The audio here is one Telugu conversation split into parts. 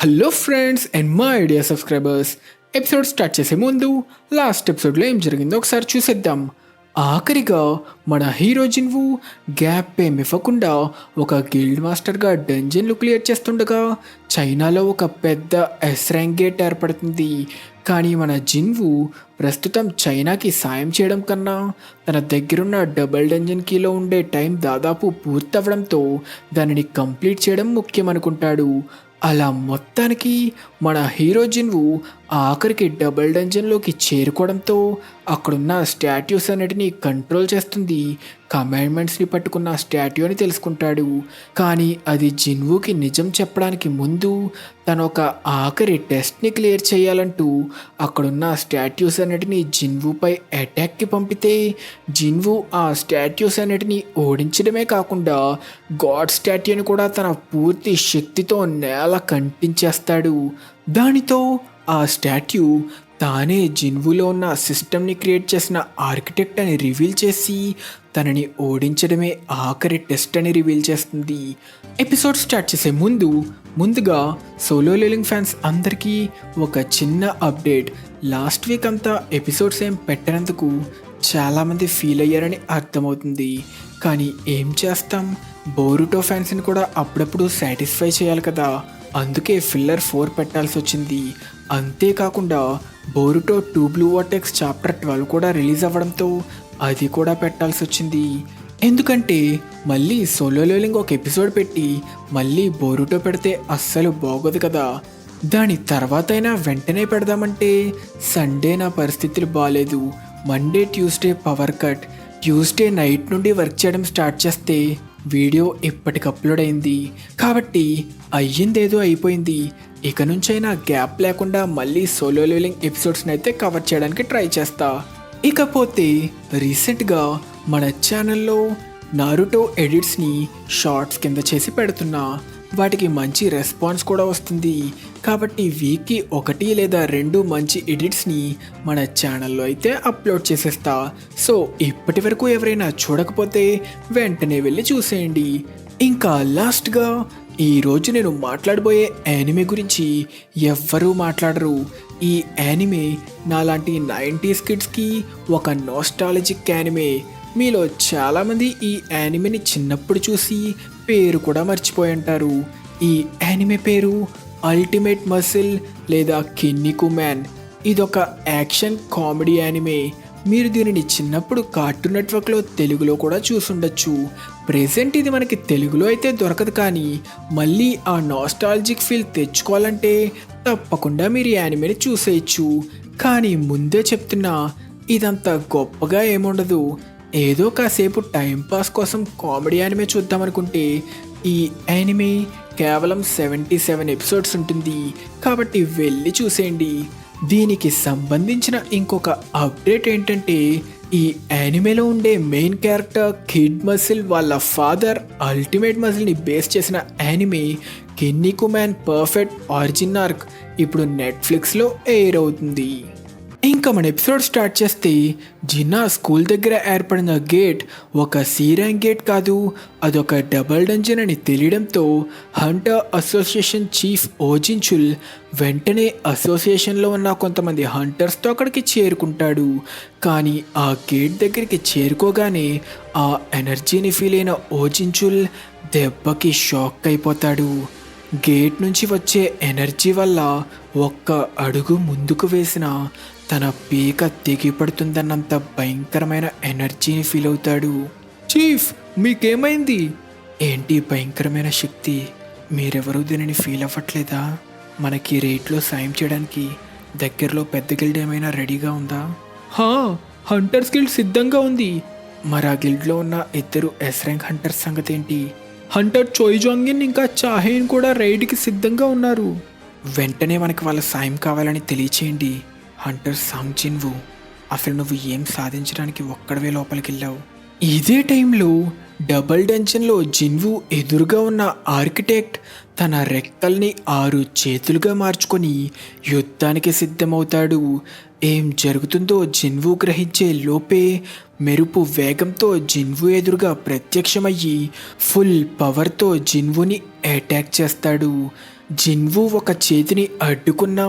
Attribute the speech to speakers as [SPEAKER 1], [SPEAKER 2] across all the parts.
[SPEAKER 1] Hello friends and my idea subscribers. Episode start చేసే ముందు లాస్ట్ ఎపిసోడ్లో ఏం జరిగిందో ఒకసారి చూసేద్దాం. ఆఖరిగా మన హీరో జిన్వు గ్యాప్ ఏం ఇవ్వకుండా ఒక గిల్డ్ మాస్టర్గా డంజన్లు క్లియర్ చేస్తుండగా చైనాలో ఒక పెద్ద ఎస్ ర్యాంక్ గేట్ ఏర్పడుతుంది. కానీ మన జిన్వు ప్రస్తుతం చైనాకి సాయం చేయడం కన్నా తన దగ్గరున్న డబుల్ డంజన్ కీలో ఉండే టైం దాదాపు పూర్తవడంతో దానిని కంప్లీట్ చేయడం ముఖ్యం అనుకుంటాడు. అలా మొత్తానికి మన హీరో జిన్వు ఆఖరికి డబుల్ డంజన్లోకి చేరుకోవడంతో అక్కడున్న స్టాట్యూస్ అన్నిటినీ కంట్రోల్ చేస్తుంది కమాండ్మెంట్స్ని పట్టుకున్న స్టాట్యూ అని తెలుసుకుంటాడు. కానీ అది జిన్వుకి నిజం చెప్పడానికి ముందు తను ఒక ఆఖరి టెస్ట్ని క్లియర్ చేయాలంటూ అక్కడున్న స్టాట్యూస్ అన్నిటినీ జిన్వుపై అటాక్కి పంపితే జిన్వు ఆ స్టాట్యూస్ అన్నిటినీ ఓడించడమే కాకుండా గాడ్ స్టాట్యూని కూడా తన పూర్తి శక్తితో నేల కంటించేస్తాడు. దానితో ఆ స్టాట్యూ తానే జిన్వులో ఉన్న సిస్టమ్ని క్రియేట్ చేసిన ఆర్కిటెక్ట్ అని రివీల్ చేసి తనని ఓడించడమే ఆఖరి టెస్ట్ అని రివీల్ చేస్తుంది. ఎపిసోడ్ స్టార్ట్ చేసే ముందుగా సోలో లెవెలింగ్ ఫ్యాన్స్ అందరికీ ఒక చిన్న అప్డేట్. లాస్ట్ వీక్ అంతా ఎపిసోడ్స్ ఏం పెట్టినందుకు చాలామంది ఫీల్ అయ్యారని అర్థమవుతుంది. కానీ ఏం చేస్తాం, బోరుటో ఫ్యాన్స్ని కూడా అప్పుడప్పుడు సాటిస్ఫై చేయాలి కదా, అందుకే ఫిల్లర్ 4 పెట్టాల్సి వచ్చింది. అంతేకాకుండా బోరుటో 2 బ్లూ వాటెక్స్ చాప్టర్ 12 కూడా రిలీజ్ అవ్వడంతో అది కూడా పెట్టాల్సి వచ్చింది. ఎందుకంటే మళ్ళీ సోలో లెవెలింగ్ ఒక ఎపిసోడ్ పెట్టి మళ్ళీ బోరుటో పెడితే అస్సలు బాగోదు కదా. దాని తర్వాత అయినా వెంటనే పెడదామంటే సండే నా పరిస్థితులు బాగాలేదు. Monday Tuesday power cut, Tuesday night నుండి వర్క్ చేయడం స్టార్ట్ చేస్తే వీడియో ఇప్పటికి అప్లోడ్ అయింది. కాబట్టి అయ్యిందేదో అయిపోయింది. ఇక నుంచైనా గ్యాప్ లేకుండా మళ్ళీ సోలో లెవెలింగ్ ఎపిసోడ్స్ని అయితే కవర్ చేయడానికి ట్రై చేస్తా. ఇకపోతే రీసెంట్గా మన ఛానల్లో నారుటో ఎడిట్స్ని షార్ట్స్ కింద చేసి పెడుతున్నా. వాటికి మంచి రెస్పాన్స్ కూడా వస్తుంది. కాబట్టి వీక్కి 1 లేదా 2 మంచి ఎడిట్స్ని మన ఛానల్లో అయితే అప్లోడ్ చేసేస్తా. సో ఇప్పటి వరకు ఎవరైనా చూడకపోతే వెంటనే వెళ్ళి చూసేయండి. ఇంకా లాస్ట్గా ఈరోజు నేను మాట్లాడబోయే యానిమే గురించి ఎవ్వరూ మాట్లాడరు. ఈ యానిమే నాలాంటి 90s కిడ్స్కి ఒక నోస్టాలజిక్ యానిమే. మీలో చాలామంది ఈ యానిమేని చిన్నప్పుడు చూసి పేరు కూడా మర్చిపోయి ఉంటారు. ఈ యానిమే పేరు అల్టిమేట్ మసిల్ లేదా కిన్నికు మ్యాన్. ఇదొక యాక్షన్ కామెడీ యానిమే. మీరు దీనిని చిన్నప్పుడు కార్టూన్ నెట్వర్క్లో తెలుగులో కూడా చూసుండొచ్చు. ప్రెజెంట్ ఇది మనకి తెలుగులో అయితే దొరకదు. కానీ మళ్ళీ ఆ నాస్టాలజిక్ ఫీల్ తెచ్చుకోవాలంటే తప్పకుండా మీరు ఈ యానిమేని చూసేయచ్చు. కానీ ముందే చెప్తున్నా, ఇదంత గొప్పగా ఏముండదు. ఏదో కాసేపు టైంపాస్ కోసం కామెడీ యానిమే చూద్దామనుకుంటే ఈ యానిమే కేవలం 77 ఎపిసోడ్స్ ఉంటుంది. కాబట్టి వెళ్ళి చూసేయండి. దీనికి సంబంధించిన ఇంకొక అప్డేట్ ఏంటంటే, ఈ యానిమేలో ఉండే మెయిన్ క్యారెక్టర్ కిడ్ మసిల్ వాళ్ళ ఫాదర్ అల్టిమేట్ మసిల్ని బేస్ చేసిన anime Kinnikuman perfect origin arc ఇప్పుడు నెట్ఫ్లిక్స్లో ఎయిర్ అవుతుంది. ఇంకా మన ఎపిసోడ్ స్టార్ట్ చేస్తే జిన్నా స్కూల్ దగ్గర ఏర్పడిన గేట్ ఒక సి ర్యాంక్ గేట్ కాదు, అదొక డబుల్ డంజన్ అని తెలియడంతో హంటర్ అసోసియేషన్ చీఫ్ ఓజిన్చుల్ వెంటనే అసోసియేషన్లో ఉన్న కొంతమంది హంటర్స్తో అక్కడికి చేరుకుంటాడు. కానీ ఆ గేట్ దగ్గరికి చేరుకోగానే ఆ ఎనర్జీని ఫీల్ అయిన ఓజిన్చుల్ దెబ్బకి షాక్ అయిపోతాడు. గేట్ నుంచి వచ్చే ఎనర్జీ వల్ల ఒక్క అడుగు ముందుకు వేసిన తన పీక తెగిపడుతుందన్నంత భయంకరమైన ఎనర్జీని ఫీల్ అవుతాడు. చీఫ్, మీకేమైంది? ఏంటి భయంకరమైన శక్తి? మీరెవరూ దీనిని ఫీల్ అవ్వట్లేదా? మనకి రేట్లో సాయం చేయడానికి దగ్గరలో పెద్ద గిల్డ్ ఏమైనా రెడీగా ఉందా? హంటర్స్ గిల్డ్ సిద్ధంగా ఉంది. మరి ఆ గిల్డ్లో ఉన్న 2 ఎస్ ర్యాంక్ హంటర్స్ సంగతి ఏంటి? హంటర్ చోయిజాంగిన్ ఇంకా చాహేన్ కూడా రైడ్కి సిద్ధంగా ఉన్నారు. వెంటనే మనకి వాళ్ళ సాయం కావాలని తెలియచేయండి. హంటర్ సాంగ్ జిన్వు, అసలు నువ్వు ఏం సాధించడానికి ఒక్కడవే లోపలికి వెళ్ళావు? ఇదే టైంలో డబుల్ డంజన్లో జిన్వు ఎదురుగా ఉన్న ఆర్కిటెక్ట్ తన రెక్కల్ని 6 చేతులుగా మార్చుకొని యుద్ధానికి సిద్ధమవుతాడు. ఏం జరుగుతుందో జిన్వు గ్రహించే లోపే మెరుపు వేగంతో జిన్వు ఎదురుగా ప్రత్యక్షమయ్యి ఫుల్ పవర్తో జిన్వుని అటాక్ చేస్తాడు. జిన్వు ఒక చేతిని అడ్డుకున్నా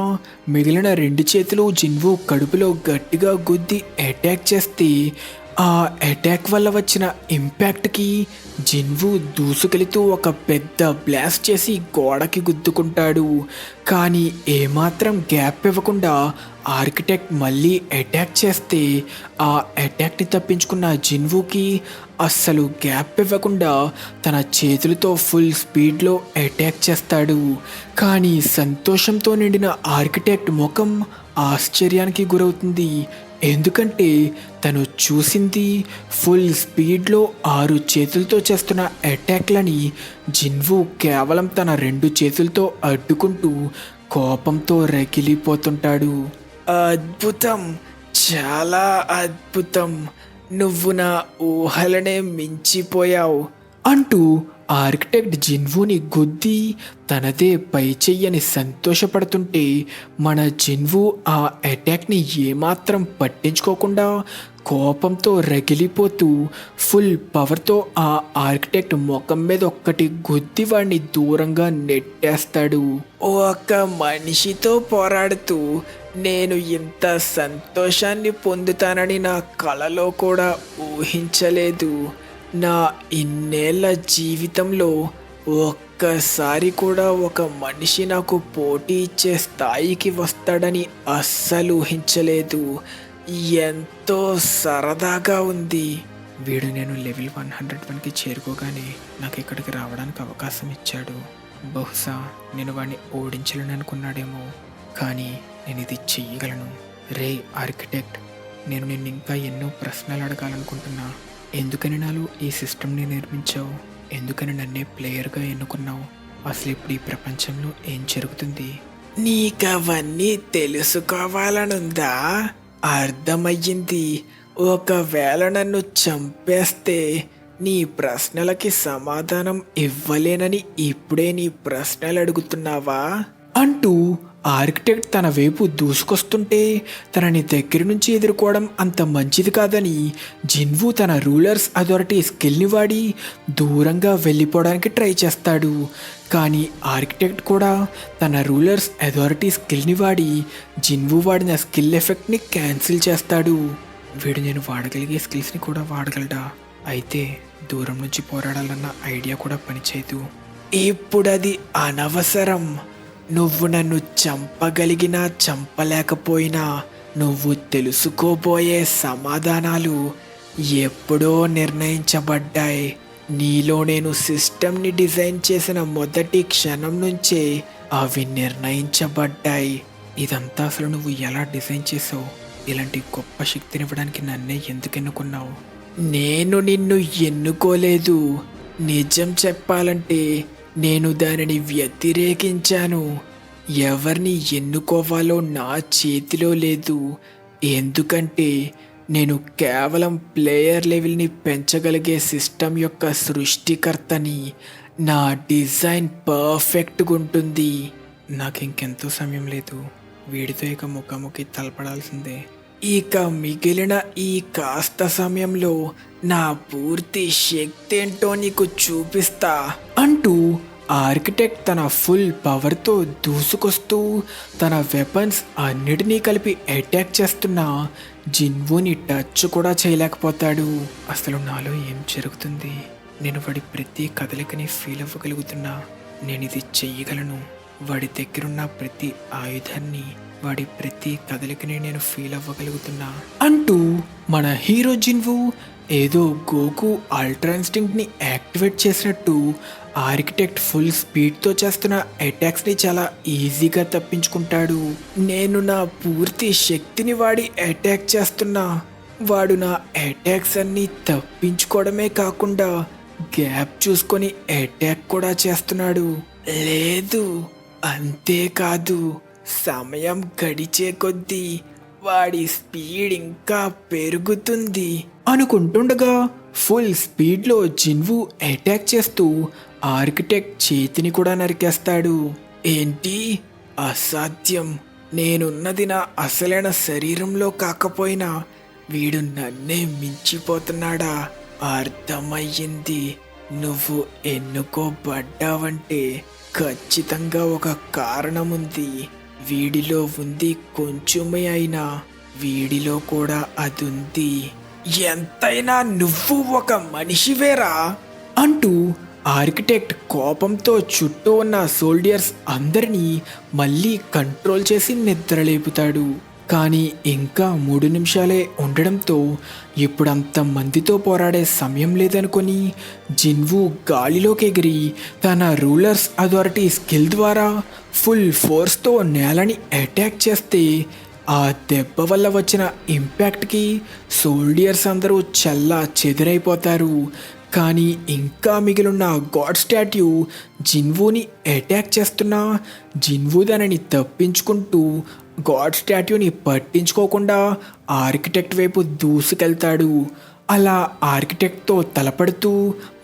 [SPEAKER 1] మిగిలిన 2 చేతులు జిన్వు కడుపులో గట్టిగా గుద్ది అటాక్ చేస్తే ఆ అటాక్ వల్ల వచ్చిన ఇంపాక్ట్కి జిన్వు దూసుకెళుతూ ఒక పెద్ద బ్లాస్ట్ చేసి గోడకి గుద్దుకుంటాడు. కానీ ఏమాత్రం గ్యాప్ ఇవ్వకుండా ఆర్కిటెక్ట్ మళ్ళీ అటాక్ చేస్తే ఆ అటాక్ని తప్పించుకున్న జిన్వుకి అస్సలు గ్యాప్ ఇవ్వకుండా తన చేతులతో ఫుల్ స్పీడ్లో అటాక్ చేస్తాడు. కానీ సంతోషంతో నిండిన ఆర్కిటెక్ట్ ముఖం ఆశ్చర్యానికి గురవుతుంది. ఎందుకంటే తను చూసింది ఫుల్ స్పీడ్లో 6 చేతులతో చేస్తున్న అటాక్లని జిన్వు కేవలం తన 2 చేతులతో అడ్డుకుంటూ కోపంతో రగిలిపోతుంటాడు. అద్భుతం, చాలా అద్భుతం, నువ్వు నా ఊహలనే మించిపోయావు అంటూ ఆర్కిటెక్ట్ జిన్వుని గుద్ది తనదే పై చెయ్యని సంతోషపడుతుంటే మన జిన్వు ఆ అటాక్ని ఏమాత్రం పట్టించుకోకుండా కోపంతో రగిలిపోతూ ఫుల్ పవర్తో ఆ ఆర్కిటెక్ట్ ముఖం మీద ఒక్కటి గుద్ది వాడిని దూరంగా నెట్టేస్తాడు. ఒక మనిషితో పోరాడుతూ నేను ఇంత సంతోషాన్ని పొందుతానని నా కలలో కూడా ఊహించలేదు. నా ఇన్నేళ్ల జీవితంలో ఒక్కసారి కూడా ఒక మనిషి నాకు పోటీ ఇచ్చే స్థాయికి వస్తాడని అస్సలు ఊహించలేదు. ఎంతో సరదాగా ఉంది. వీడు నేను లెవెల్ 101కి చేరుకోగానే నాకు ఇక్కడికి రావడానికి అవకాశం ఇచ్చాడు. బహుశా నేను వాడిని ఓడించలేను అనుకున్నాడేమో, కానీ నేను ఇది చెయ్యగలను. రే ఆర్కిటెక్ట్, నేను నిన్ను ఇంకా ఎన్నో ప్రశ్నలు అడగాలనుకుంటున్నా. ఎందుకని నాలో ఈ సిస్టమ్ని నిర్మించావు? ఎందుకని నన్నే ప్లేయర్గా ఎన్నుకున్నావు? అసలు ఇప్పుడు ఈ ప్రపంచంలో ఏం జరుగుతుంది? నీకవన్నీ తెలుసుకోవాలనుందా? అర్థమయ్యింది. ఒకవేళ నన్ను చంపేస్తే నీ ప్రశ్నలకి సమాధానం ఇవ్వలేనని ఇప్పుడే నీ ప్రశ్నలు అడుగుతున్నావా అంటూ ఆర్కిటెక్ట్ తన వైపు దూసుకొస్తుంటే తనని దగ్గర నుంచి ఎదుర్కోవడం అంత మంచిది కాదని జిన్వు తన రూలర్స్ అథారిటీ స్కిల్ని వాడి దూరంగా వెళ్ళిపోవడానికి ట్రై చేస్తాడు. కానీ ఆర్కిటెక్ట్ కూడా తన రూలర్స్ అథారిటీ స్కిల్ని వాడి జిన్వు వాడిన స్కిల్ ఎఫెక్ట్ని క్యాన్సిల్ చేస్తాడు. వీడు నేను వాడగలిగే స్కిల్స్ని కూడా వాడగలడా? అయితే దూరం నుంచి పోరాడాలన్న ఐడియా కూడా పనిచేయదు. ఇప్పుడు అది అనవసరం. నువ్వు నన్ను చంపగలిగినా చంపలేకపోయినా నువ్వు తెలుసుకోబోయే సమాధానాలు ఎప్పుడో నిర్ణయించబడ్డాయి. నీలో నేను సిస్టమ్ని డిజైన్ చేసిన మొదటి క్షణం నుంచే అవి నిర్ణయించబడ్డాయి. ఇదంతా అసలు నువ్వు ఎలా డిజైన్ చేసావు? ఇలాంటి గొప్ప శక్తినివ్వడానికి నన్నే ఎందుకు ఎన్నుకున్నావు? నేను నిన్ను ఎన్నుకోలేదు. నిజం చెప్పాలంటే నేను దానిని వ్యతిరేకించాను. ఎవరిని ఎన్నుకోవాలో నా చేతిలో లేదు. ఎందుకంటే నేను కేవలం ప్లేయర్ లెవెల్ని పెంచగలిగే సిస్టమ్ యొక్క సృష్టికర్తని. నా డిజైన్ పర్ఫెక్ట్గా ఉంటుంది. నాకు ఇంకెంతో సమయం లేదు. వీడితో ఇక ముఖాముఖి తలపడాల్సిందే. ఇక మిగిలిన ఈ కాస్త సమయంలో నా పూర్తి శక్తి ఏంటో నీకు చూపిస్తా అంటూ ఆర్కిటెక్ట్ తన ఫుల్ పవర్తో దూసుకొస్తూ తన వెపన్స్ అన్నిటినీ కలిపి అటాక్ చేస్తున్నా జిన్వుని టచ్ కూడా చేయలేకపోతాడు. అసలు నాలో ఏం జరుగుతుంది? నేను వాడి ప్రతి కదలికని ఫీల్ అవ్వగలుగుతున్నా. నేను ఇది చెయ్యగలను. వాడి దగ్గరున్న ప్రతి ఆయుధాన్ని, వాడి ప్రతి కదలికని నేను ఫీల్ అవ్వగలుగుతున్నా అంటూ మన హీరో జిన్వు ఏదో గోకు అల్ట్రా ఇన్స్టింక్ట్ని యాక్టివేట్ చేసినట్టు ఆర్కిటెక్ట్ ఫుల్ స్పీడ్తో చేస్తున్న అటాక్స్ని చాలా ఈజీగా తప్పించుకుంటాడు. నేను నా పూర్తి శక్తిని వాడి అటాక్ చేస్తున్నా. వాడు నా అటాక్స్ అన్నీ తప్పించుకోవడమే కాకుండా గ్యాప్ చూసుకొని అటాక్ కూడా చేస్తున్నాడు. లేదు, అంతేకాదు, సమయం గడిచే కొద్దీ వాడి స్పీడ్ ఇంకా పెరుగుతుంది అనుకుంటుండగా ఫుల్ స్పీడ్లో జిన్వు అటాక్ చేస్తూ ఆర్కిటెక్ట్ చేతిని కూడా నరికేస్తాడు. ఏంటి? అసాధ్యం. నేనున్నది నా అసలైన శరీరంలో కాకపోయినా వీడు నన్నే మించిపోతున్నాడా? అర్థమయ్యింది. నువ్వు ఎన్నుకోబడ్డావంటే ఖచ్చితంగా ఒక కారణం ఉంది. వీడిలో ఉంది కొంచెమే అయినా వీడిలో కూడా అదుంది. ఎంతైనా నువ్వు ఒక మనిషివేరా అంటూ ఆర్కిటెక్ట్ కోపంతో చుట్టూ ఉన్న సోల్డియర్స్ అందరినీ మళ్ళీ కంట్రోల్ చేసి నిద్రలేపుతాడు. కానీ ఇంకా 3 నిమిషాలే ఉండడంతో ఇప్పుడంత మందితో పోరాడే సమయం లేదనుకొని జిన్వు గాలిలోకి ఎగిరి తన రూలర్స్ అథారిటీ స్కిల్ ద్వారా ఫుల్ ఫోర్స్తో నేలని అటాక్ చేస్తే ఆ దెబ్బ వల్ల వచ్చిన ఇంపాక్ట్కి సోల్డియర్స్ అందరూ చల్లా చెదిరైపోతారు. కానీ ఇంకా మిగిలిన గాడ్ స్టాట్యూ జిన్వుని అటాక్ చేస్తున్నా జిన్వు దానిని తప్పించుకుంటూ గాడ్ స్టాట్యూని పట్టించుకోకుండా ఆర్కిటెక్ట్ వైపు దూసుకెళ్తాడు. అలా ఆర్కిటెక్ట్తో తలపడుతూ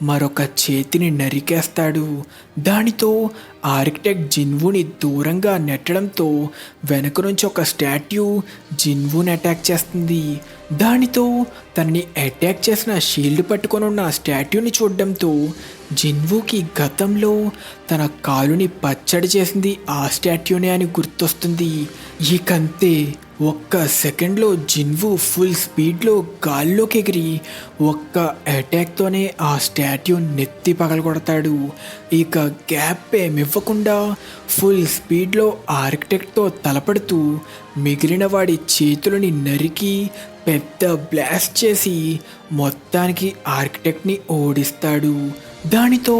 [SPEAKER 1] మరొక చేతిని నరికేస్తాడు. దానితో ఆర్కిటెక్ట్ జిన్వుని దూరంగా నెట్టడంతో వెనక నుంచి ఒక స్టాట్యూ జిన్వుని అటాక్ చేస్తుంది. దానితో తనని అటాక్ చేసిన షీల్డ్ పట్టుకొని ఉన్న స్టాట్యూని చూడడంతో జిన్వుకి గతంలో తన కాలుని పచ్చడి చేసింది ఆ స్టాట్యూనే అని గుర్తొస్తుంది. ఇకంతే ఒక్క సెకండ్లో జిన్వు ఫుల్ స్పీడ్లో గాల్లోకి ఎగిరి ఒక్క అటాక్తోనే ఆ స్టాట్యూ నెత్తి పగలగొడతాడు. ఇక గ్యాప్ ఏమివ్వకుండా ఫుల్ స్పీడ్లో ఆర్కిటెక్ట్తో తలపడుతూ మిగిలిన వాడి చేతులని నరికి పెద్ద బ్లాస్ట్ చేసి మొత్తానికి ఆర్కిటెక్ట్ని ఓడిస్తాడు. దానితో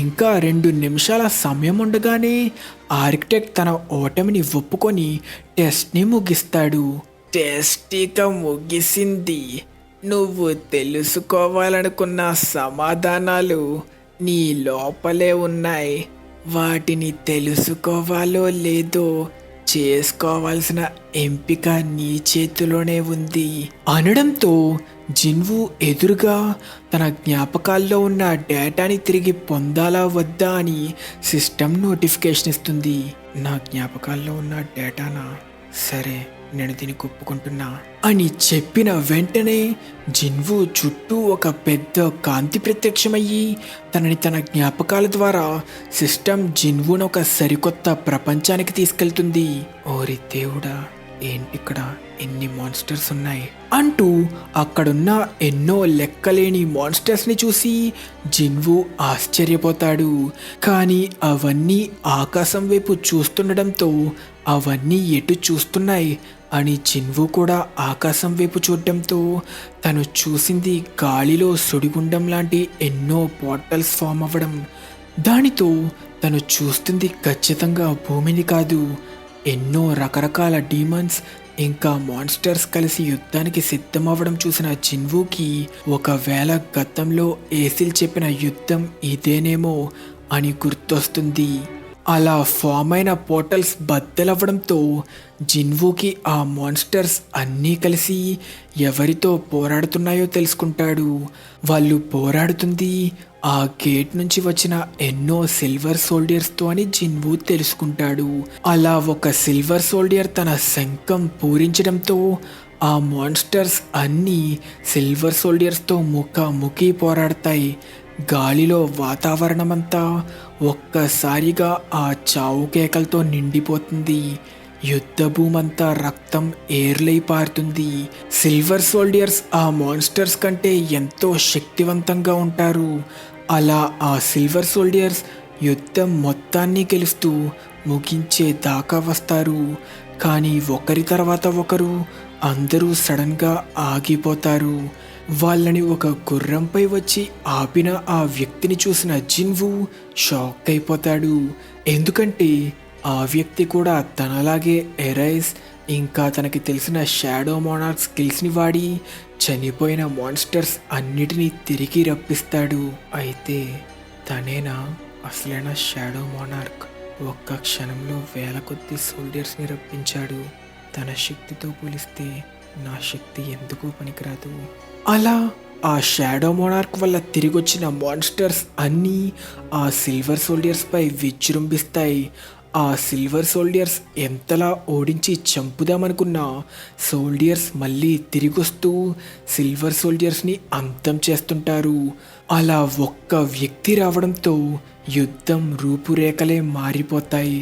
[SPEAKER 1] ఇంకా 2 నిమిషాల సమయం ఉండగానే ఆర్కిటెక్ట్ తన ఓటమిని ఒప్పుకొని టెస్ట్ని ముగిస్తాడు. టెస్ట్ ఇక ముగిసింది. నువ్వు తెలుసుకోవాలనుకున్న సమాధానాలు నీ లోపలే ఉన్నాయి. వాటిని తెలుసుకోవాలో లేదో చేసుకోవాల్సిన ఎంపిక నీ చేతిలోనే ఉంది అనడంతో జిన్వు ఎదురుగా తన జ్ఞాపకాల్లో ఉన్న డేటాని తిరిగి పొందాలా వద్దా అని సిస్టమ్ నోటిఫికేషన్ ఇస్తుంది. నా జ్ఞాపకాల్లో ఉన్న డేటానా? సరే, నేను దీన్ని ఒప్పుకుంటున్నా అని చెప్పిన వెంటనే జిన్వు చుట్టూ ఒక పెద్ద కాంతి ప్రత్యక్షమయ్యి తన జ్ఞాపకాల ద్వారా సిస్టమ్ జిన్వును ఒక సరికొత్త ప్రపంచానికి తీసుకెళ్తుంది. ఓరి దేవుడా, ఏంటిక్కడ ఎన్ని మాన్స్టర్స్ ఉన్నాయి అంటూ అక్కడున్న ఎన్నో లెక్కలేని మాన్స్టర్స్ని చూసి జిన్వు ఆశ్చర్యపోతాడు. కానీ అవన్నీ ఆకాశం వైపు చూస్తుండడంతో అవన్నీ ఎటు చూస్తున్నాయి అని జిన్వు కూడా ఆకాశం వైపు చూడడంతో తను చూసింది గాలిలో సుడిగుండం లాంటి ఎన్నో పోర్టల్స్ ఫామ్ అవ్వడం. దానితో తను చూస్తుంది ఖచ్చితంగా భూమిని కాదు, ఎన్నో రకరకాల డీమన్స్ ఇంకా మాన్స్టర్స్ కలిసి యుద్ధానికి సిద్ధమవ్వడం చూసిన జిన్వుకి ఒకవేళ గతంలో ఏసిల్ చెప్పిన యుద్ధం ఇదేనేమో అని గుర్తొస్తుంది. అలా ఫామ్ అయిన పోర్టల్స్ బద్దలవ్వడంతో జిన్వుకి ఆ మాన్స్టర్స్ అన్నీ కలిసి ఎవరితో పోరాడుతున్నాయో తెలుసుకుంటాడు. వాళ్ళు పోరాడుతుంది ఆ గేట్ నుంచి వచ్చిన ఎన్నో సిల్వర్ సోల్డియర్స్తో అని జిన్వు తెలుసుకుంటాడు. అలా ఒక సిల్వర్ సోల్డియర్ తన శంఖం పూరించడంతో ఆ మాన్స్టర్స్ అన్నీ సిల్వర్ సోల్డియర్స్తో ముఖాముఖి పోరాడతాయి. గాలిలో వాతావరణమంతా ఒక్కసారిగా ఆ చావు కేకలతో నిండిపోతుంది. యుద్ధ భూమంతా రక్తం ఏర్లై పారుతుంది. సిల్వర్ సోల్డియర్స్ ఆ మాన్స్టర్స్ కంటే ఎంతో శక్తివంతంగా ఉంటారు. అలా ఆ సిల్వర్ సోల్డియర్స్ యుద్ధం మొత్తాన్ని గెలుస్తూ ముగించే దాకా వస్తారు. కానీ ఒకరి తర్వాత ఒకరు అందరూ సడన్గా ఆగిపోతారు. వాళ్ళని ఒక గుర్రంపై వచ్చి ఆపిన ఆ వ్యక్తిని చూసిన జిన్వు షాక్ అయిపోతాడు. ఎందుకంటే ఆ వ్యక్తి కూడా తనలాగే ఎరైజ్ ఇంకా తనకి తెలిసిన షాడో మోనార్క్ స్కిల్స్ని వాడి చనిపోయిన మాన్స్టర్స్ అన్నిటినీ తిరిగి రప్పిస్తాడు. అయితే తనేనా అసలైన షాడో మోనార్క్? ఒక్క క్షణంలో వేల కొద్ది సోల్డియర్స్ని రప్పించాడు. తన శక్తితో పోలిస్తే నా శక్తి ఎందుకు పనికిరాదు. అలా ఆ షాడో మోనార్క్ వల్ల తిరిగొచ్చిన మాన్స్టర్స్ అన్నీ ఆ సిల్వర్ సోల్డియర్స్పై విజృంభిస్తాయి. ఆ సిల్వర్ సోల్డియర్స్ ఎంతలా ఓడించి చంపుదామనుకున్నా సోల్డియర్స్ మళ్ళీ తిరిగొస్తూ సిల్వర్ సోల్డియర్స్ని అంతం చేస్తుంటారు. అలా ఒక్క వ్యక్తి రావడంతో యుద్ధం రూపురేఖలే మారిపోతాయి.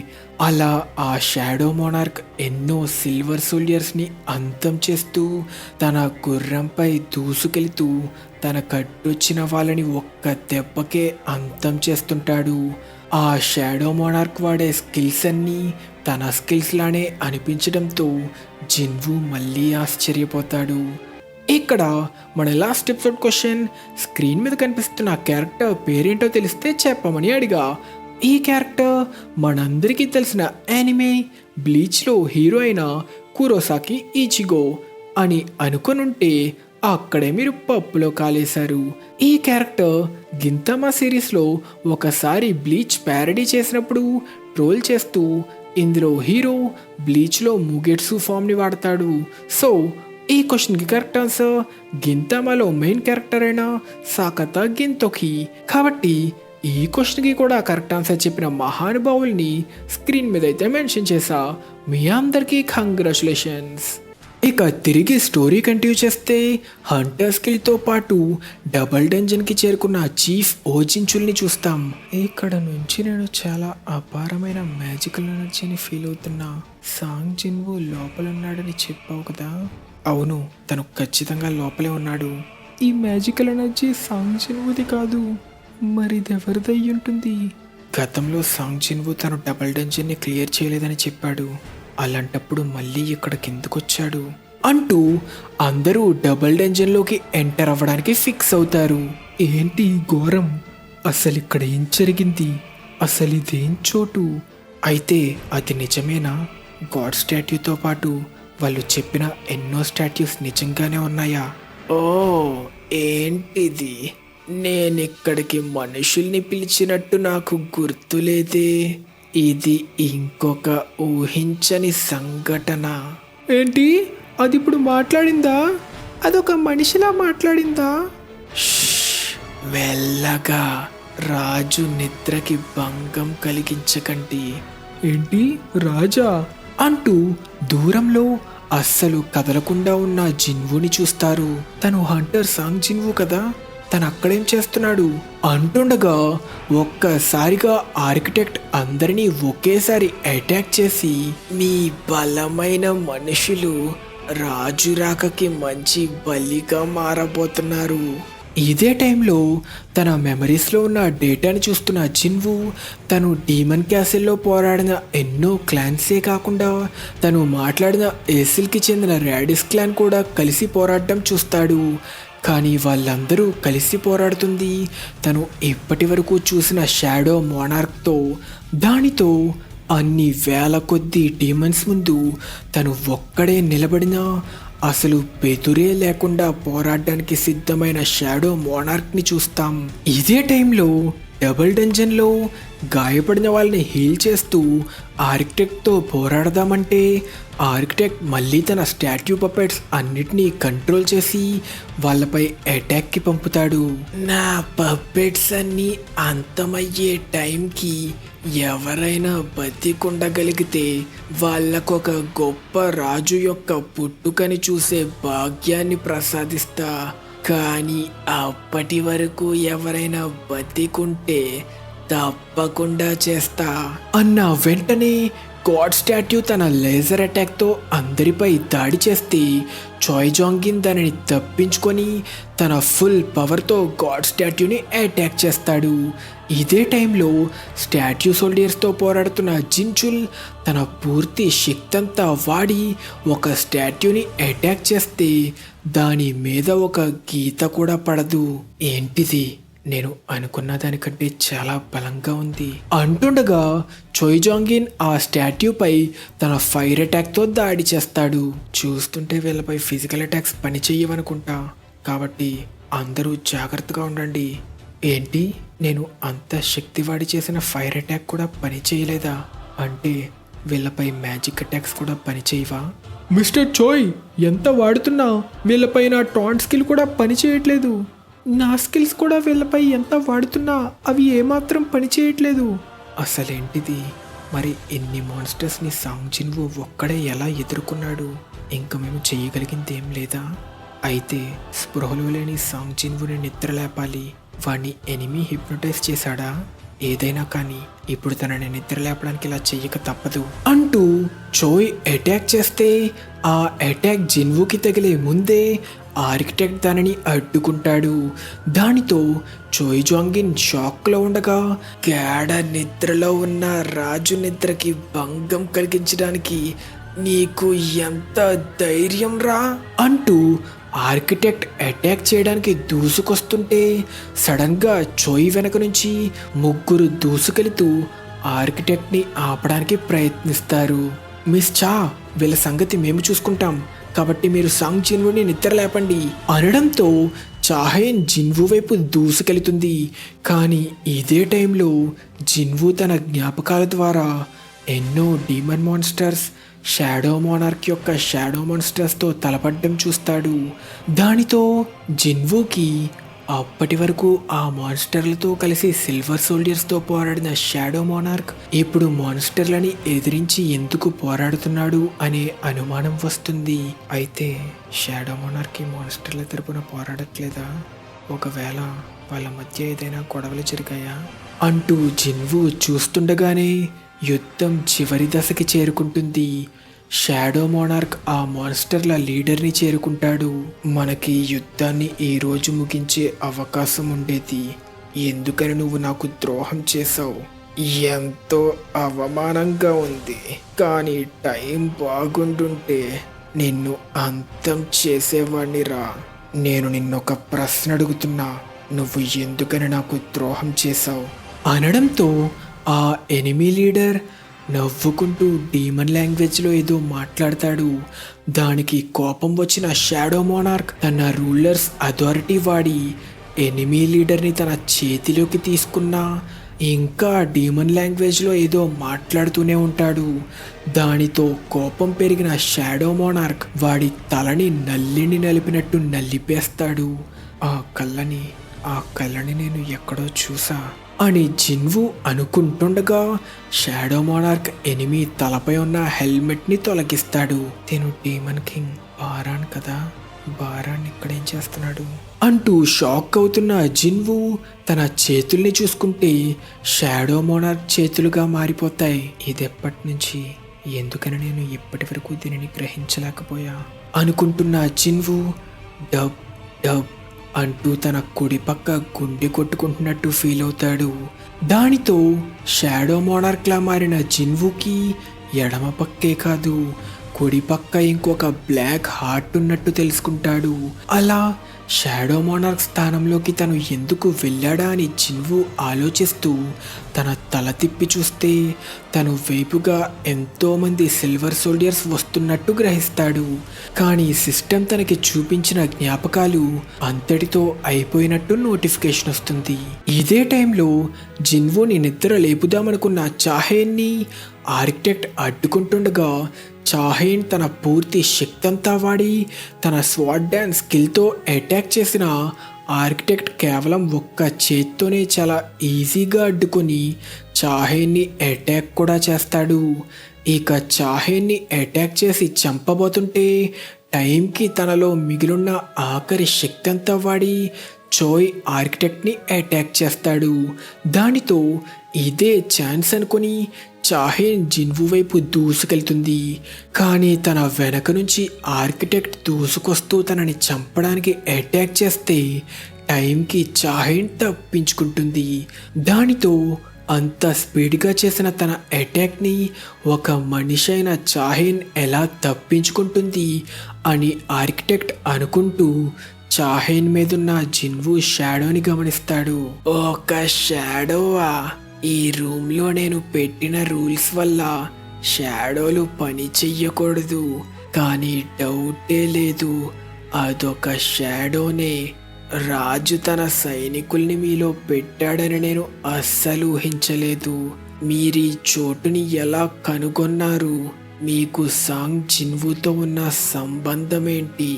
[SPEAKER 1] అలా ఆ షాడో మోనార్క్ ఎన్నో సిల్వర్ సోల్జర్స్ని అంతం చేస్తూ తన గుర్రంపై దూసుకెళ్తూ తన కట్టొచ్చిన వాళ్ళని ఒక్క దెబ్బకే అంతం చేస్తుంటాడు. ఆ షాడో మోనార్క్ వాడే స్కిల్స్ అన్నీ తన స్కిల్స్ లానే అనిపించడంతో జిన్వు మళ్ళీ ఆశ్చర్యపోతాడు. ఇక్కడ మన లాస్ట్ ఎపిసోడ్ క్వశ్చన్, స్క్రీన్ మీద కనిపిస్తున్న క్యారెక్టర్ పేరేంటో తెలిస్తే చెప్పమని అడిగా. ఈ క్యారెక్టర్ మనందరికీ తెలిసిన యానిమే బ్లీచ్లో హీరో అయిన కురోసాకి ఇచిగో అని అనుకొనుంటే అక్కడే మీరు పప్పులో కాలేశారు. ఈ క్యారెక్టర్ గింతమా సిరీస్లో ఒకసారి బ్లీచ్ ప్యారడీ చేసినప్పుడు ట్రోల్ చేస్తూ ఇందులో హీరో బ్లీచ్లో ముగెట్సు ఫామ్ని వాడతాడు. సో ఈ క్వశ్చన్కి కరెక్ట్ ఆన్సర్ గింతమాలో మెయిన్ క్యారెక్టర్ అయిన సాకతా గింతోకి. కాబట్టి ఈ క్వశ్చన్కి కూడా కరెక్ట్ ఆన్సర్ చెప్పిన మహానుభావుల్ని స్క్రీన్ మీద అయితే మెన్షన్ చేశా. మీ అందరికీ కంగ్రాచులేషన్స్. ఇక తిరిగి స్టోరీ కంటిన్యూ చేస్తే హంటర్ స్కిల్తో పాటు డబుల్ డంజన్కి చేరుకున్న చీఫ్ ఓజించుల్ని చూస్తాం. ఇక్కడ నుంచి నేను చాలా అపారమైన మ్యాజికల్ ఎనర్జీని ఫీల్ అవుతున్నా. సాంగ్ జిన్వు లోపల ఉన్నాడని చెప్పావు కదా? అవును, తను ఖచ్చితంగా లోపలే ఉన్నాడు. ఈ మ్యాజికల్ ఎనర్జీ సాంగ్ జిన్వుది కాదు, మరి ఇది ఎవరిదై ఉంటుంది? గతంలో సాంగ్ జిన్వు తను డబుల్ డంజన్ని క్లియర్ చేయలేదని చెప్పాడు. అలాంటప్పుడు మళ్ళీ ఇక్కడికి ఎందుకు వచ్చాడు అంటూ అందరూ డబుల్ డంజన్లోకి ఎంటర్ అవ్వడానికి ఫిక్స్ అవుతారు. ఏంటి ఘోరం? అసలు ఇక్కడ ఏం జరిగింది? అసలు ఇదేం చోటు? అయితే అది నిజమేనా? గాడ్ స్టాట్యూతో పాటు వాళ్ళు చెప్పిన ఎన్నో స్టాట్యూస్ నిజంగానే ఉన్నాయా? ఓ ఏంటిది? నేనిక్కడికి మనుషుల్ని పిలిచినట్టు నాకు గుర్తులేదే. ఇది ఇంకొక ఊహించని సంఘటన. ఏంటి? అది ఇప్పుడు మాట్లాడిందా? అదొక మనిషిలా మాట్లాడిందా? మెల్లగా, రాజు నిద్రకి భంగం కలిగించకండి. ఏంటి రాజా? అంటూ దూరంలో అస్సలు కదలకుండా ఉన్న జిన్వుని చూస్తారు. తను హంటర్ సాంగ్ జిన్వు కదా, తను అక్కడేం చేస్తున్నాడు అంటుండగా ఒక్కసారిగా ఆర్కిటెక్ట్ అందరినీ ఒకేసారి అటాక్ చేసి, మీ బలమైన మనుషులు రాజు రాకకి మంచి బలిగా మారబోతున్నారు. ఇదే టైంలో తన మెమరీస్లో ఉన్న డేటాని చూస్తున్న జిన్వు తను డీమన్ క్యాసిల్లో పోరాడిన ఎన్నో క్లాన్సే కాకుండా తను మాట్లాడిన ఏసిల్కి చెందిన రాడిస్ క్లాన్ కూడా కలిసి పోరాడడం చూస్తాడు. కానీ వాళ్ళందరూ కలిసి పోరాడుతుంది తను ఇప్పటి వరకు చూసిన షాడో మోనార్క్తో. దానితో అన్ని వేల కొద్ది డీమన్స్ ముందు తను ఒక్కడే నిలబడినా అసలు బెదురే లేకుండా పోరాడడానికి సిద్ధమైన షాడో మోనార్క్ని చూస్తాం. ఇదే టైంలో డబుల్ డంజన్లో గాయపడిన వాళ్ళని హీల్ చేస్తూ ఆర్కిటెక్ట్తో పోరాడదామంటే ఆర్కిటెక్ట్ మళ్ళీ తన స్టాట్యూ పపెట్స్ అన్నిటినీ కంట్రోల్ చేసి వాళ్ళపై అటాక్కి పంపుతాడు. నా పపెట్స్ అన్నీ అంతమయ్యే టైంకి ఎవరైనా బతికుండగలిగితే వాళ్ళకొక గొప్ప రాజు యొక్క పుట్టుకని చూసే భాగ్యాన్ని ప్రసాదిస్తా. కానీ అప్పటి వరకు ఎవరైనా బతికుంటే తప్పకుండా చేస్తా అన్న వెంటనే గాడ్ స్టాట్యూ తన లేజర్ అటాక్తో అందరిపై దాడి చేస్తే చాయ్ జాంగిన్ దానిని తప్పించుకొని తన ఫుల్ పవర్తో గాడ్ స్టాట్యూని అటాక్ చేస్తాడు. ఇదే టైంలో స్టాట్యూ సోల్డియర్స్తో పోరాడుతున్న జిన్చుల్ తన పూర్తి శక్తి అంతా వాడి ఒక స్టాట్యూని అటాక్ చేస్తే దాని మీద ఒక గీత కూడా పడదు. ఏంటిది? నేను అనుకున్న దానికంటే చాలా బలంగా ఉంది అంటుండగా చోయ్జాంగిన్ ఆ స్టాట్యూపై తన ఫైర్ అటాక్తో దాడి చేస్తాడు. చూస్తుంటే వీళ్ళపై ఫిజికల్ అటాక్స్ పనిచేయవనుకుంటా, కాబట్టి అందరూ జాగ్రత్తగా ఉండండి. ఏంటి, నేను అంత శక్తివాడి చేసిన ఫైర్ అటాక్ కూడా పని చేయలేదా? అంటే వీళ్ళపై మ్యాజిక్ అటాక్స్ కూడా పనిచేయవా? మిస్టర్ చోయ్, ఎంత వాడుతున్నా వీళ్ళపై నా టాంట్ స్కిల్ కూడా పని చేయట్లేదు. నా స్కిల్స్ కూడా వీళ్ళపై ఎంత వాడుతున్నా అవి ఏమాత్రం పని చేయట్లేదు. అసలేంటిది? మరి ఎన్ని మాన్స్టర్స్ని సాంగ్ జిన్వు ఒక్కడే ఎలా ఎదుర్కొన్నాడు? ఇంకా మేము చేయగలిగింది ఏం లేదా? అయితే స్పృహలో లేని సాంగ్ జిన్వుని నిద్రలేపాలి. వాణ్ణి ఎనిమి హిప్నోటైజ్ చేశాడా? ఏదైనా కానీ ఇప్పుడు తనని నిద్ర లేపడానికి ఇలా చెయ్యక తప్పదు అంటూ చోయ్ అటాక్ చేస్తే ఆ అటాక్ జిన్వుకి తగిలే ముందే ఆర్కిటెక్ట్ దానిని అడ్డుకుంటాడు. దానితో చోయ్ జాంగిన్ షాక్లో ఉండగా గాఢ నిద్రలో ఉన్న రాజు నిద్రకి భంగం కలిగించడానికి నీకు ఎంత ధైర్యం రా అంటూ ఆర్కిటెక్ట్ అటాక్ చేయడానికి దూసుకొస్తుంటే సడన్గా చోయ్ వెనక నుంచి ముగ్గురు దూసుకెళుతూ ఆర్కిటెక్ట్ని ఆపడానికి ప్రయత్నిస్తారు. మిస్ చా, వీళ్ళ సంగతి మేము చూసుకుంటాం, కాబట్టి మీరు సాంగ్ జిన్వుని నిద్ర లేపండి అనడంతో చాహేన్ జిన్వు వైపు దూసుకెళుతుంది. కానీ ఇదే టైంలో జిన్వు తన జ్ఞాపకాల ద్వారా ఎన్నో డీమన్ మాన్స్టర్స్, షాడో మోనార్క్ యొక్క షాడో మాన్స్టర్స్తో తలపడ్డం చూస్తాడు. దానితో జిన్వుకి అప్పటి వరకు ఆ మాన్స్టర్లతో కలిసి సిల్వర్ సోల్జర్స్తో పోరాడిన షాడో మోనార్క్ ఇప్పుడు మాన్స్టర్లని ఎదిరించి ఎందుకు పోరాడుతున్నాడు అనే అనుమానం వస్తుంది. అయితే షాడో మోనార్క్ ఈ మాన్స్టర్ల తరపున పోరాడట్లేదా? ఒకవేళ వాళ్ళ మధ్య ఏదైనా గొడవలు జరిగాయా అంటూ జిన్వు చూస్తుండగానే యుద్ధం చివరి దశకి చేరుకుంటుంది. షాడో మోనార్క్ ఆ మాన్స్టర్ల లీడర్ని చేరుకుంటాడు. మనకి యుద్ధాన్ని ఈ రోజు ముగించే అవకాశం ఉండేది, ఎందుకని నువ్వు నాకు ద్రోహం చేశావు? ఎంతో అవమానంగా ఉంది, కానీ టైం బాగుంటుంటే నిన్ను అంతం చేసేవాణ్ణి రా. నేను నిన్నొక ప్రశ్న అడుగుతున్నా, నువ్వు ఎందుకని నాకు ద్రోహం చేశావు అనడంతో ఆ ఎనిమీ లీడర్ నవ్వుకుంటూ డీమన్ లాంగ్వేజ్లో ఏదో మాట్లాడతాడు. దానికి కోపం వచ్చిన షాడో మోనార్క్ తన రూలర్స్ అథారిటీ వాడి ఎనిమీ లీడర్ని తన చేతిలోకి తీసుకున్నా ఇంకా డీమన్ లాంగ్వేజ్లో ఏదో మాట్లాడుతూనే ఉంటాడు. దానితో కోపం పెరిగిన షాడో మోనార్క్ వాడి తలని నల్లిని నలిపినట్టు నలిపేస్తాడు. ఆ కళ్ళని నేను ఎక్కడో చూసా అని జిన్వు అనుకుంటుండగా షాడో మోనార్క్ ఎనిమి తలపై ఉన్న హెల్మెట్ని తొలగిస్తాడు. తిను డీమన్ కింగ్ బారాన్ కదా, బారాన్ ఇక్కడేం చేస్తున్నాడు అంటూ షాక్ అవుతున్న జిన్వు తన చేతుల్ని చూసుకుంటే షాడో మోనార్క్ చేతులుగా మారిపోతాయి. ఇదెప్పటి నుంచి, ఎందుకని నేను ఇప్పటి వరకు దీనిని గ్రహించలేకపోయా అనుకుంటున్న జిన్వు డబ్ డబ్ అంటూ తన కుడి పక్క గుండె కొట్టుకుంటున్నట్టు ఫీల్ అవుతాడు. దానితో షాడో మోనార్క్లా మారిన జిన్వుకి ఎడమ పక్కే కాదు కుడి పక్క ఇంకొక బ్లాక్ హార్ట్ ఉన్నట్టు తెలుసుకుంటాడు. అలా షాడో మోనార్క్ స్థానంలోకి తను ఎందుకు వెళ్ళాడా అని జిన్వు ఆలోచిస్తూ తన తల తిప్పి చూస్తే తను వైపుగా ఎంతోమంది సిల్వర్ సోల్జర్స్ వస్తున్నట్టు గ్రహిస్తాడు. కానీ సిస్టమ్ తనకి చూపించిన జ్ఞాపకాలు అంతటితో అయిపోయినట్టు నోటిఫికేషన్ వస్తుంది. ఇదే టైంలో జిన్వుని నిద్ర లేపుదామనుకున్న చాహేన్ని ఆర్కిటెక్ట్ అడ్డుకుంటుండగా చాహేన్ తన పూర్తి శక్తంతా వాడి తన స్వాట్ డాన్స్ స్కిల్తో అటాక్ చేసిన ఆర్కిటెక్ట్ కేవలం ఒక్క చేత్తోనే చాలా ఈజీగా అడ్డుకొని చాహేన్ని అటాక్ కూడా చేస్తాడు. ఇక చాహేన్ని అటాక్ చేసి చంపబోతుంటే టైంకి తనలో మిగిలిన ఆఖరి శక్తి అంతా వాడి చోయ్ ఆర్కిటెక్ట్ని అటాక్ చేస్తాడు. దానితో ఇదే ఛాన్స్ అనుకుని చాహేన్ జిన్వు వైపు దూసుకెళ్తుంది. కానీ తన వెనక నుంచి ఆర్కిటెక్ట్ దూసుకొస్తూ తనని చంపడానికి అటాక్ చేస్తే టైంకి చాహేన్ తప్పించుకుంటుంది. దానితో అంత స్పీడ్గా చేసిన తన అటాక్ని ఒక మనిషి అయిన చాహేన్ ఎలా తప్పించుకుంటుంది అని ఆర్కిటెక్ట్ అనుకుంటూ చాహేన్ మీదున్న జిన్వు షాడోని గమనిస్తాడు. ఒక షాడోవా? ఈ రూమ్లో నేను పెట్టిన రూల్స్ వల్ల షాడోలు పని చెయ్యకూడదు, కానీ డౌటే లేదు అదొక షాడోనే. రాజు తన సైనికుల్ని మీలో పెట్టాడని నేను అస్సలు ఊహించలేదు. మీరీ చోటుని ఎలా కనుగొన్నారు? మీకు సాంగ్ జిన్వుతో ఉన్న సంబంధం ఏంటి?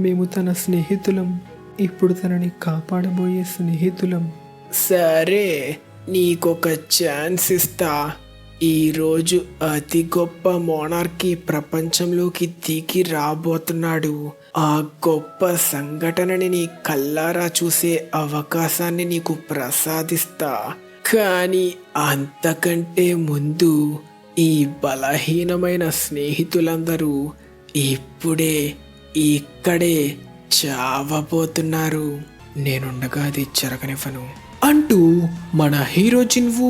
[SPEAKER 1] మేము తన స్నేహితులం, ఇప్పుడు తనని కాపాడబోయే స్నేహితులం. సరే, నీకొక ఛాన్స్ ఇస్తా. ఈరోజు అతి గొప్ప మోనార్కీ ప్రపంచంలోకి దిగి రాబోతున్నాడు. ఆ గొప్ప సంఘటనని నీ కల్లారా చూసే అవకాశాన్ని నీకు ప్రసాదిస్తా. కానీ అంతకంటే ముందు ఈ బలహీనమైన స్నేహితులందరూ ఇప్పుడే ఇక్కడే చావబోతున్నారు. నేనుండగా అది జరగనివ్వను అంటూ మన హీరో జిన్వు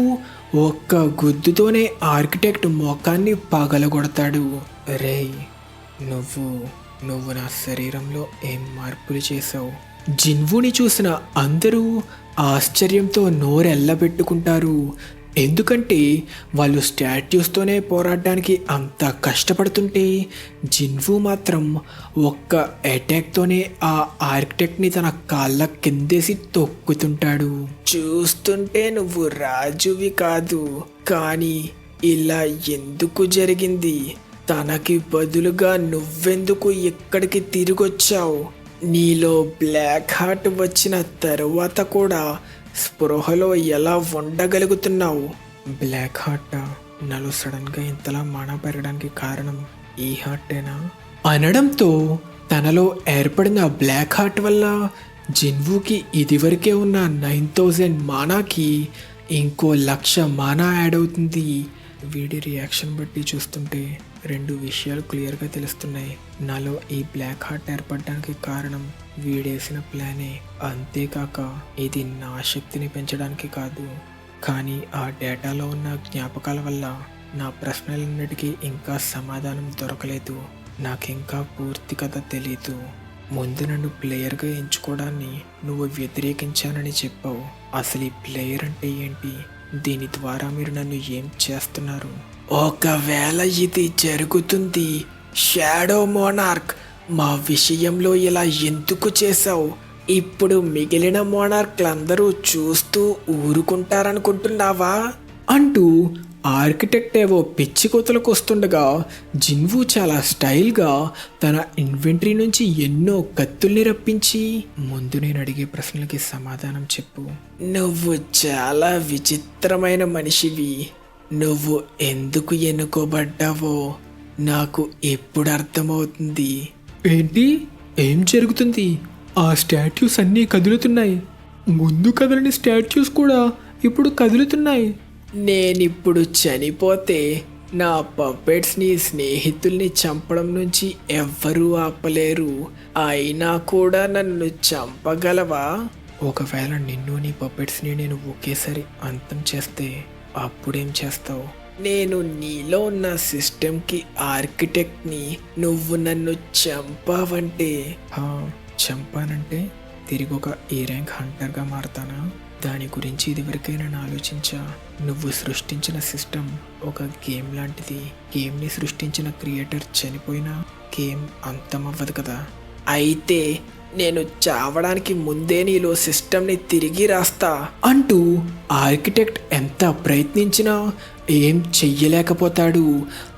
[SPEAKER 1] ఒక్క గుద్దుతోనే ఆర్కిటెక్ట్ మొఖాన్ని పగలగొడతాడు. రేయ్, నువ్వు నా శరీరంలో ఏం మార్పులు చేశావు? జిన్వుని చూసిన అందరూ ఆశ్చర్యంతో నోరెల్లబెట్టుకుంటారు. ఎందుకంటే వాళ్ళు స్టాట్యూస్తోనే పోరాడడానికి అంత కష్టపడుతుంటే జిన్వు మాత్రం ఒక్క అటాక్తోనే ఆ ఆర్కిటెక్ట్ని తన కాళ్ళ కిందేసి తొక్కుతుంటాడు. చూస్తుంటే నువ్వు రాజువి కాదు, కానీ ఇలా ఎందుకు జరిగింది? తనకి బదులుగా నువ్వెందుకు ఇక్కడికి తిరిగొచ్చావు? నీలో బ్లాక్ హార్ట్ వచ్చిన తరువాత కూడా స్పృహలో ఎలా ఉండగలుగుతున్నావు? బ్లాక్ హార్ట్ నాలో సడన్గా ఇంతలా మానా పెరగడానికి కారణం ఈ హార్టేనా అనడంతో తనలో ఏర్పడిన బ్లాక్ హార్ట్ వల్ల జిన్వుకి ఇదివరకే ఉన్న 9000 మానాకి ఇంకో 1,00,000 మానా యాడ్ అవుతుంది. వీడి రియాక్షన్ బట్టి చూస్తుంటే 2 విషయాలు క్లియర్గా తెలుస్తున్నాయి. నాలో ఈ బ్లాక్ హార్ట్ ఏర్పడడానికి కారణం వీడేసిన ప్లానే. అంతేకాక ఇది నా శక్తిని పెంచడానికి కాదు, కానీ ఆ డేటాలో ఉన్న జ్ఞాపకాల వల్ల నా ప్రశ్నలన్నిటికీ ఇంకా సమాధానం దొరకలేదు. నాకింకా పూర్తి కథ తెలీదు. ముందు నన్ను ప్లేయర్గా ఎంచుకోవడాన్ని నువ్వు వ్యతిరేకించానని చెప్పావు. అసలు ఈ ప్లేయర్ అంటే ఏంటి? దీని ద్వారా మీరు నన్ను ఏం చేస్తున్నారు? ఒకవేళ ఇది జరుగుతుంది, షాడో మోనార్క్, మా విషయంలో ఇలా ఎందుకు చేశావు? ఇప్పుడు మిగిలిన మోనార్క్లందరూ చూస్తూ ఊరుకుంటారనుకుంటున్నావా అంటూ ఆర్కిటెక్ట్ ఏవో పిచ్చి కోతలకు వస్తుండగా జిన్వు చాలా స్టైల్గా తన ఇన్వెంటరీ నుంచి ఎన్నో కత్తుల్ని రప్పించి, ముందు నేను అడిగే ప్రశ్నలకి సమాధానం చెప్పు. నువ్వు చాలా విచిత్రమైన మనిషివి. నువ్వు ఎందుకు ఎన్నుకోబడ్డావో నాకు ఎప్పుడు అర్థమవుతుంది. ఏంటి? ఏం జరుగుతుంది? ఆ స్టాట్యూస్ అన్నీ కదులుతున్నాయి. ముందు కదలని స్టాట్యూస్ కూడా ఇప్పుడు కదులుతున్నాయి. నేనిప్పుడు చనిపోతే నా పప్పెట్స్ని, స్నేహితుల్ని చంపడం నుంచి ఎవ్వరూ ఆపలేరు. అయినా కూడా నన్ను చంపగలవా? ఒకవేళ నిన్ను, నీ పప్పెట్స్ని నేను ఒకేసారి అంతం చేస్తే అప్పుడేం చేస్తావు? నేను నీలో ఉన్న సిస్టమ్కి ఆర్కిటెక్ట్ని. నువ్వు నన్ను చంపావంటే, చంపానంటే తిరిగి ఒక ఏ ర్యాంక్ హంటర్గా మారతానా? దాని గురించి ఇదివరకైనా ఆలోచించా. నువ్వు సృష్టించిన సిస్టమ్ ఒక గేమ్ లాంటిది. గేమ్ని సృష్టించిన క్రియేటర్ చనిపోయినా గేమ్ అంతమవ్వదు కదా. అయితే నేను చావడానికి ముందే నీలో సిస్టమ్ని తిరిగి రాస్తా అంటూ ఆర్కిటెక్ట్ ఎంత ప్రయత్నించినా ఏం చెయ్యలేకపోతాడు.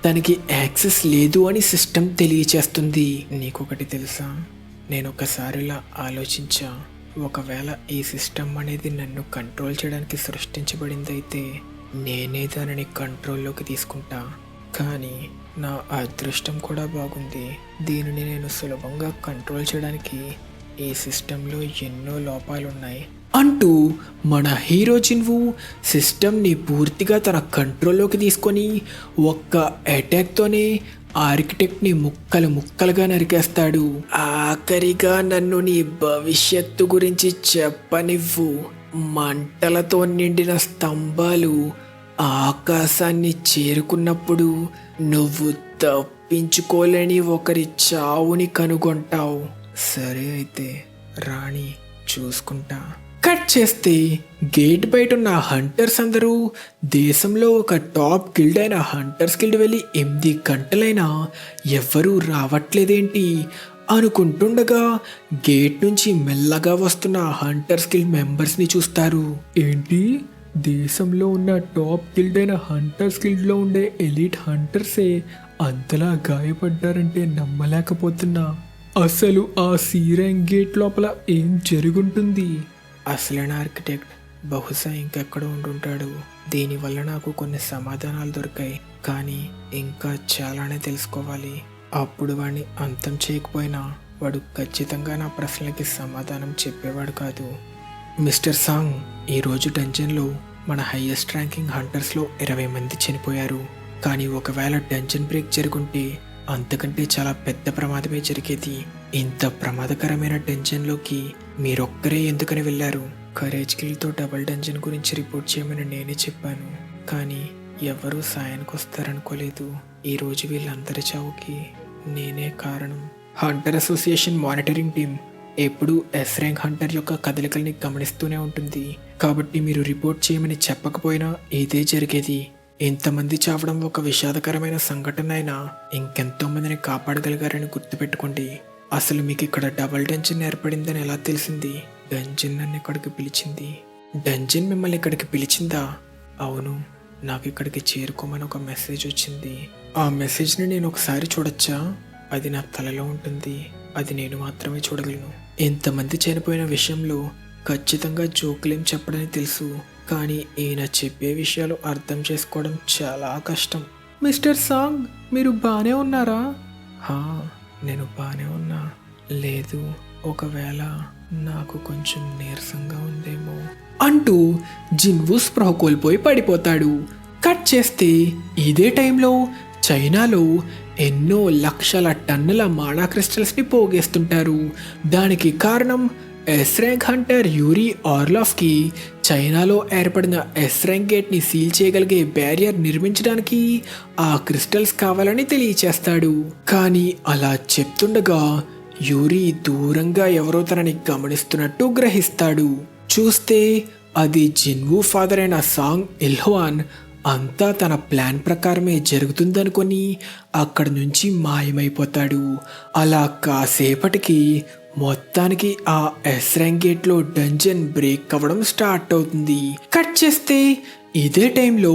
[SPEAKER 1] తనకి యాక్సెస్ లేదు అని సిస్టమ్ తెలియచేస్తుంది. నీకొకటి తెలుసా? నేను ఒకసారిలా ఆలోచించా. ఒకవేళ ఈ సిస్టమ్ అనేది నన్ను కంట్రోల్ చేయడానికి సృష్టించబడిందైతే నేనే దానిని కంట్రోల్లోకి తీసుకుంటా. కానీ నా అదృష్టం కూడా బాగుంది. దీనిని నేను సులభంగా కంట్రోల్ చేయడానికి ఈ సిస్టంలో ఎన్నో లోపాలున్నాయి అంటూ మన హీరో జిన్వు సిస్టమ్ని పూర్తిగా తన కంట్రోల్లోకి తీసుకొని ఒక్క అటాక్తోనే ఆర్కిటెక్ట్ని ముక్కలు ముక్కలుగా నరికేస్తాడు. ఆఖరిగా నన్ను నీ భవిష్యత్తు గురించి చెప్పనివ్వు. మంటలతో నిండిన స్తంభాలు ఆకాశాన్ని చేరుకున్నప్పుడు నువ్వు తప్పించుకోలేని ఒకరి చావుని కనుగొంటావు. సరే అయితే రాణి, చూసుకుంటా. కట్ చేస్తే గేట్ బయట ఉన్న హంటర్స్ అందరూ దేశంలో ఒక టాప్ గిల్డ్ అయిన హంటర్స్ గిల్డ్ వెళ్ళి 8 గంటలైనా ఎవ్వరూ రావట్లేదేంటి అనుకుంటుండగా గేట్ నుంచి మెల్లగా వస్తున్న హంటర్స్ గిల్డ్ మెంబర్స్ని చూస్తారు. ఏంటి? దేశంలో ఉన్న టాప్ గిల్డ్ అయిన హంటర్స్ గిల్డ్లో ఉండే ఎలీట్ హంటర్సే అంతలా గాయపడ్డారంటే నమ్మలేకపోతున్నా. అసలు ఆ సీరంగ్ గేట్ లోపల ఏం జరుగుంటుంది? అసలైన ఆర్కిటెక్ట్ బహుశా ఇంకెక్కడో ఉంటుంటాడు. దీనివల్ల నాకు కొన్ని సమాధానాలు దొరికాయి, కానీ ఇంకా చాలానే తెలుసుకోవాలి. అప్పుడు వాడిని అంతం చేయకపోయినా వాడు ఖచ్చితంగా నా ప్రశ్నలకి సమాధానం చెప్పేవాడు కాదు. మిస్టర్ సాంగ్, ఈరోజు డంజన్లో మన హైయెస్ట్ ర్యాంకింగ్ హంటర్స్లో 20 మంది చనిపోయారు. కానీ ఒకవేళ డంజన్ బ్రేక్ జరుగుంటే అంతకంటే చాలా పెద్ద ప్రమాదమే జరిగేది. ఇంత ప్రమాదకరమైన డంజన్లోకి మీరొక్కరే ఎందుకని వెళ్ళారు? కరేజ్ కిల్తో డబుల్ డంజన్ గురించి రిపోర్ట్ చేయమని నేనే చెప్పాను, కానీ ఎవరూ సాయానికి వస్తారనుకోలేదు. ఈరోజు వీళ్ళందరి చావుకి నేనే కారణం. హంటర్ అసోసియేషన్ మానిటరింగ్ టీం ఎప్పుడూ ఎస్ ర్యాంక్ హంటర్ యొక్క కదలికల్ని గమనిస్తూనే ఉంటుంది. కాబట్టి మీరు రిపోర్ట్ చేయమని చెప్పకపోయినా ఇదే జరిగేది. ఇంతమంది చావడం ఒక విషాదకరమైన సంఘటన అయినా ఇంకెంతో మందిని కాపాడగలిగారని గుర్తుపెట్టుకోండి. అసలు మీకు ఇక్కడ డబుల్ డంజన్ ఏర్పడిందని ఎలా తెలిసింది? డంజన్ నన్ను ఇక్కడికి పిలిచింది. డంజన్ మిమ్మల్ని ఇక్కడికి పిలిచిందా? అవును, నాకు ఇక్కడికి చేరుకోమని ఒక మెసేజ్ వచ్చింది. ఆ మెసేజ్ని నేను ఒకసారి చూడొచ్చా? అది నా తలలో ఉంటుంది, అది నేను మాత్రమే చూడగలను. ఇంతమంది చనిపోయిన విషయంలో ఖచ్చితంగా జోకులేం చెప్పడని తెలుసు, కానీ ఈయన చెప్పే విషయాలు అర్థం చేసుకోవడం చాలా కష్టం. మిస్టర్ సాంగ్, మీరు బాగానే ఉన్నారా? నేను బాగానే ఉన్నా. లేదు, ఒకవేళ నాకు కొంచెం నీరసంగా ఉందేమో అంటూ జిన్వు స్పృహ కోల్పోయి పడిపోతాడు. కట్ చేస్తే ఇదే టైంలో చైనాలో ఎన్నో లక్షల టన్నుల మాడా క్రిస్టల్స్ని పోగేస్తుంటారు. దానికి కారణం ఎస్ ర్యాంక్ హంటర్ యూరీ ఆర్లాఫ్కి చైనాలో ఏర్పడిన ఎస్ ర్యాంక్ గేట్ని సీల్ చేయగలిగే బ్యారియర్ నిర్మించడానికి ఆ క్రిస్టల్స్ కావాలని తెలియచేస్తాడు. కానీ అలా చెప్తుండగా యూరీ దూరంగా ఎవరో తనని గమనిస్తున్నట్టు గ్రహిస్తాడు. చూస్తే అది జిన్వు ఫాదర్ అయిన సాంగ్ ఇల్హ్వాన్. అంతా తన ప్లాన్ ప్రకారమే జరుగుతుందనుకొని అక్కడి నుంచి మాయమైపోతాడు. అలా కాసేపటికి మొత్తానికి ఆ ఎస్ ర్యాంక్ గేట్లో డంజన్ బ్రేక్ అవ్వడం స్టార్ట్ అవుతుంది. కట్ చేస్తే ఇదే టైంలో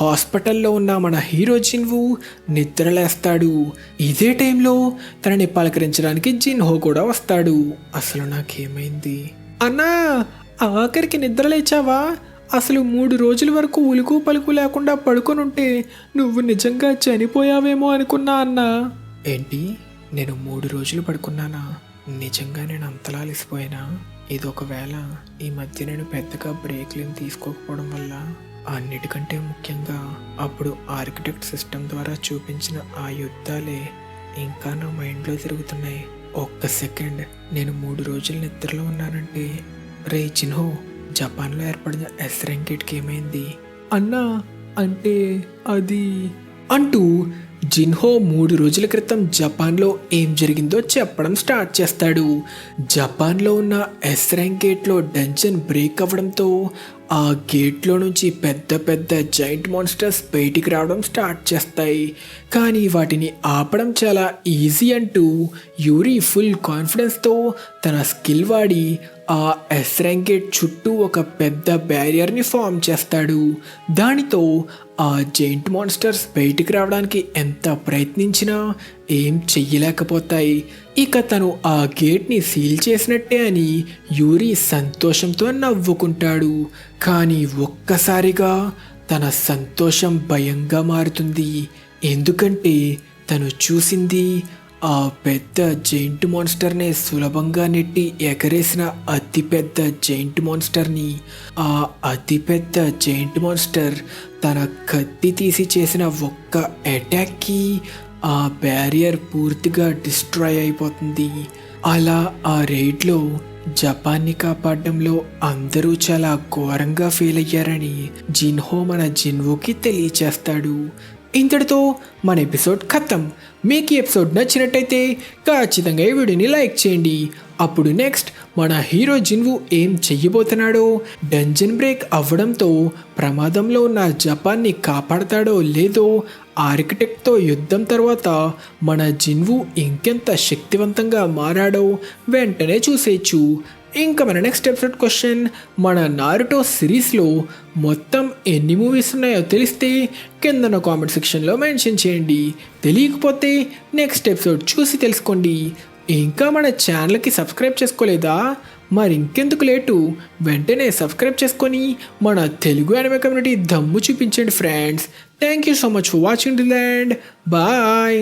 [SPEAKER 1] హాస్పిటల్లో ఉన్న మన హీరో జిన్వు నిద్రలేస్తాడు. ఇదే టైంలో తనని పలకరించడానికి జిన్హో కూడా వస్తాడు. అసలు నాకేమైంది అన్నా? ఆఖరికి నిద్రలేచావా? అసలు 3 రోజుల వరకు ఉలుకు పలుకు లేకుండా పడుకొని ఉంటే నువ్వు నిజంగా చనిపోయావేమో అనుకున్నా అన్నా. ఏంటి, నేను 3 రోజులు పడుకున్నానా? నిజంగా నేను అంతలా అలసిపోయినా? ఇది ఒకవేళ ఈ మధ్య నేను పెద్దగా బ్రేక్లేం తీసుకోకపోవడం వల్ల? అన్నిటికంటే ముఖ్యంగా అప్పుడు ఆర్కిటెక్ట్ సిస్టమ్ ద్వారా చూపించిన ఆ యుద్ధాలే ఇంకా నా మైండ్లో తిరుగుతున్నాయి. ఒక్క సెకండ్, నేను 3 రోజులు నిద్రలో ఉన్నానంటే రే జిన్హో, జపాన్లో ఏర్పడిన ఎస్ ర్యాంక్ గేట్కి ఏమైంది అన్నా? అంటే అది అంటూ జిన్హో 3 రోజుల క్రితం జపాన్లో ఏం జరిగిందో చెప్పడం స్టార్ట్ చేస్తాడు. జపాన్లో ఉన్న ఎస్ ర్యాంక్ గేట్లో డంజన్ బ్రేక్ అవ్వడంతో ఆ గేట్లో నుంచి పెద్ద పెద్ద జైంట్ మాన్స్టర్స్ బయటికి రావడం స్టార్ట్ చేస్తాయి. కానీ వాటిని ఆపడం చాలా ఈజీ అంటూ యూరీ ఫుల్ కాన్ఫిడెన్స్తో తన స్కిల్ వాడి ఆ ఎస్ ర్యాంక్ గేట్ చుట్టూ ఒక పెద్ద బ్యారియర్ని ఫామ్ చేస్తాడు. దానితో ఆ జైంట్ మాన్స్టర్స్ బయటికి రావడానికి ఎంత ప్రయత్నించినా ఏం చెయ్యలేకపోతాయి. ఇక తను ఆ గేట్ని సీల్ చేసినట్టే అని యూరీ సంతోషంతో నవ్వుకుంటాడు. కానీ ఒక్కసారిగా తన సంతోషం భయంగా మారుతుంది. ఎందుకంటే తను చూసింది ఆ పెద్ద జైంట్ మాన్స్టర్ని సులభంగా నెట్టి ఎగరేసిన అతిపెద్ద జైంట్ మాన్స్టర్ని. ఆ అతిపెద్ద జైంట్ మాన్స్టర్ తన కత్తి తీసి చేసిన ఒక్క అటాక్కి ఆ బ్యారియర్ పూర్తిగా డిస్ట్రాయ్ అయిపోతుంది. అలా ఆ రైడ్లో జపాన్ని కాపాడడంలో అందరూ చాలా ఘోరంగా ఫెయిల్ అయ్యారని జిన్హో మన జిన్వుకి తెలియచేస్తాడు. ఇంతటితో మన ఎపిసోడ్ ఖతం. మీకు ఈ ఎపిసోడ్ నచ్చినట్టయితే ఖచ్చితంగా ఈ వీడియోని లైక్ చేయండి. అప్పుడు నెక్స్ట్ మన హీరో జిన్వు ఏం చెయ్యబోతున్నాడో, డంజన్ బ్రేక్ అవ్వడంతో ప్రమాదంలో ఉన్న జపాన్ని కాపాడతాడో లేదో, ఆర్కిటెక్ట్తో యుద్ధం తర్వాత మన జిన్వు ఇంకెంత శక్తివంతంగా మారాడో వెంటనే చూసేయచ్చు. ఇంకా మన నెక్స్ట్ ఎపిసోడ్ క్వశ్చన్, మన నారుటో సిరీస్లో మొత్తం ఎన్ని మూవీస్ ఉన్నాయో తెలిస్తే కింద కామెంట్ సెక్షన్లో మెన్షన్ చేయండి. తెలియకపోతే నెక్స్ట్ ఎపిసోడ్ చూసి తెలుసుకోండి. ఇంకా మన ఛానల్కి సబ్స్క్రైబ్ చేసుకోలేదా? మరి ఇంకెందుకు లేటు, వెంటనే సబ్స్క్రైబ్ చేసుకొని మన తెలుగు యానిమే కమ్యూనిటీ దమ్ము చూపించండి friends. Thank you so much for watching the land. Bye.